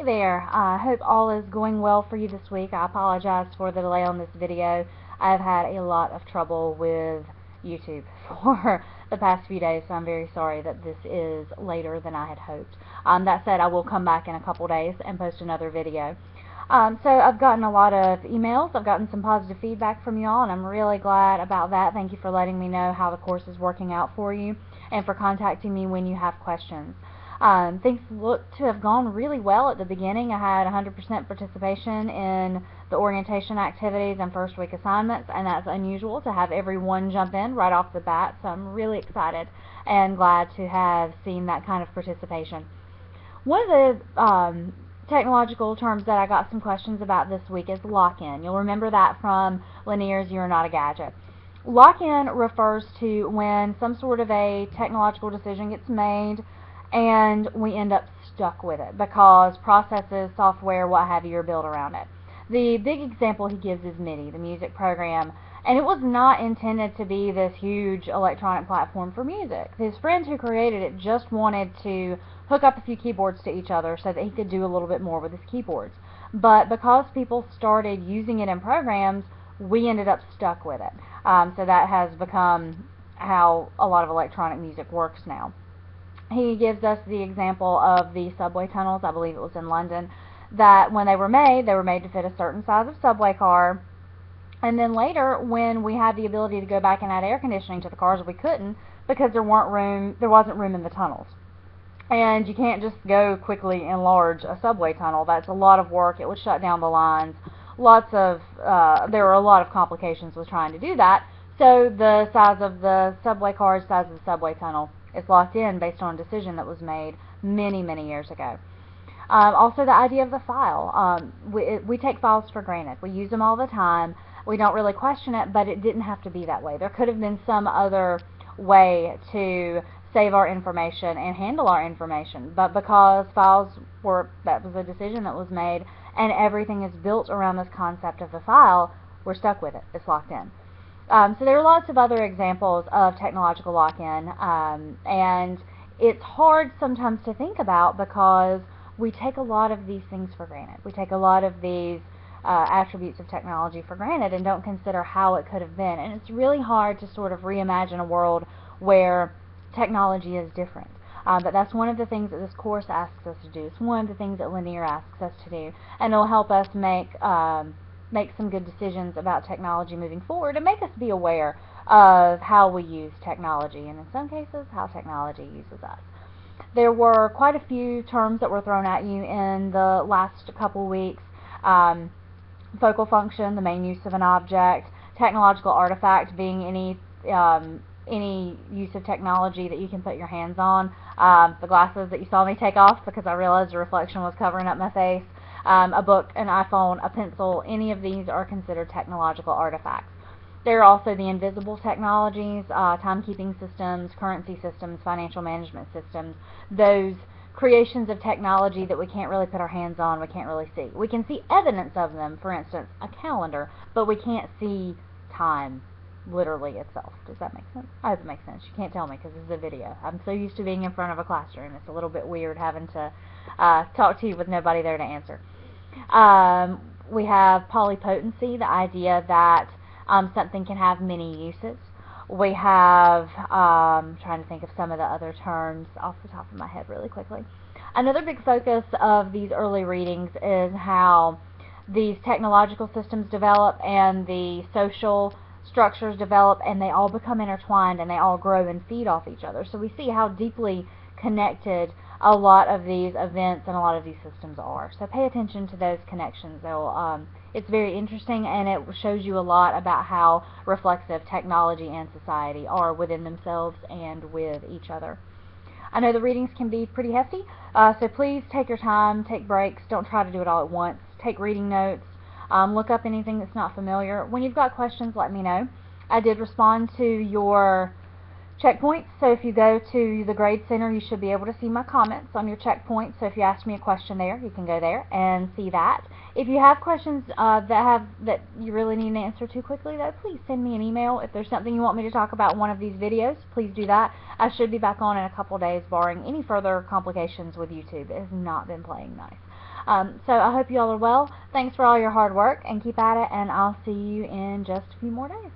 Hey there, I hope all is going well for you this week. I apologize for the delay on this video. I've had a lot of trouble with YouTube for the past few days, so I'm very sorry that this is later than I had hoped. That said, I will come back in a couple days and post another video. So I've gotten a lot of emails, I've gotten some positive feedback from you all, and I'm really glad about that. Thank you for letting me know how the course is working out for you and for contacting me when you have questions. Things look to have gone really well at the beginning. I had 100% participation in the orientation activities and first week assignments, and that's unusual to have everyone jump in right off the bat, so I'm really excited and glad to have seen that kind of participation. One of the technological terms that I got some questions about this week is lock-in. You'll remember that from Lanier's You're Not a Gadget. Lock-in refers to when some sort of a technological decision gets made and we end up stuck with it because processes, software, what have you, are built around it. The big example he gives is MIDI, the music program, and it was not intended to be this huge electronic platform for music. His friends who created it just wanted to hook up a few keyboards to each other so that he could do a little bit more with his keyboards. But because people started using it in programs, we ended up stuck with it. So that has become how a lot of electronic music works now. He gives us the example of the subway tunnels, I believe it was in London, that when they were made to fit a certain size of subway car, and then later when we had the ability to go back and add air conditioning to the cars, we couldn't because there wasn't room in the tunnels. And you can't just go quickly enlarge a subway tunnel. That's a lot of work. It would shut down the lines. There were a lot of complications with trying to do that. So the size of the subway car is the size of the subway tunnel. It's locked in based on a decision that was made many, many years ago. Also the idea of the file. We take files for granted. We use them all the time. We don't really question it, but it didn't have to be that way. There could have been some other way to save our information and handle our information, but because that was a decision that was made and everything is built around this concept of the file, we're stuck with it. It's locked in. So there are lots of other examples of technological lock-in, and it's hard sometimes to think about because we take a lot of these things for granted. We take a lot of these attributes of technology for granted and don't consider how it could have been. And it's really hard to sort of reimagine a world where technology is different. But that's one of the things that this course asks us to do. It's one of the things that Lanier asks us to do, and it'll help us make some good decisions about technology moving forward and make us be aware of how we use technology and in some cases how technology uses us. There were quite a few terms that were thrown at you in the last couple weeks. Focal function, the main use of an object, technological artifact being any use of technology that you can put your hands on. The glasses that you saw me take off because I realized the reflection was covering up my face. A book, an iPhone, a pencil, any of these are considered technological artifacts. There are also the invisible technologies, timekeeping systems, currency systems, financial management systems, those creations of technology that we can't really put our hands on, we can't really see. We can see evidence of them, for instance, a calendar, but we can't see time literally itself. Does that make sense? I hope it makes sense. You can't tell me because this is a video. I'm so used to being in front of a classroom. It's a little bit weird having to talk to you with nobody there to answer. We have polypotency, the idea that something can have many uses. We have, trying to think of some of the other terms off the top of my head really quickly. Another big focus of these early readings is how these technological systems develop and the social structures develop, and they all become intertwined and they all grow and feed off each other. So we see how deeply connected a lot of these events and a lot of these systems are. So pay attention to those connections. It's very interesting, and it shows you a lot about how reflexive technology and society are within themselves and with each other. I know the readings can be pretty hefty, so please take your time, take breaks, don't try to do it all at once. Take reading notes, look up anything that's not familiar. When you've got questions, let me know. I did respond to your checkpoints, so if you go to the Grade Center, you should be able to see my comments on your checkpoints. So if you ask me a question there, you can go there and see that. If you have questions that you really need an answer to quickly, though, please send me an email. If there's something you want me to talk about in one of these videos, please do that. I should be back on in a couple days, barring any further complications with YouTube. It has not been playing nice. So I hope you all are well. Thanks for all your hard work, and keep at it, and I'll see you in just a few more days.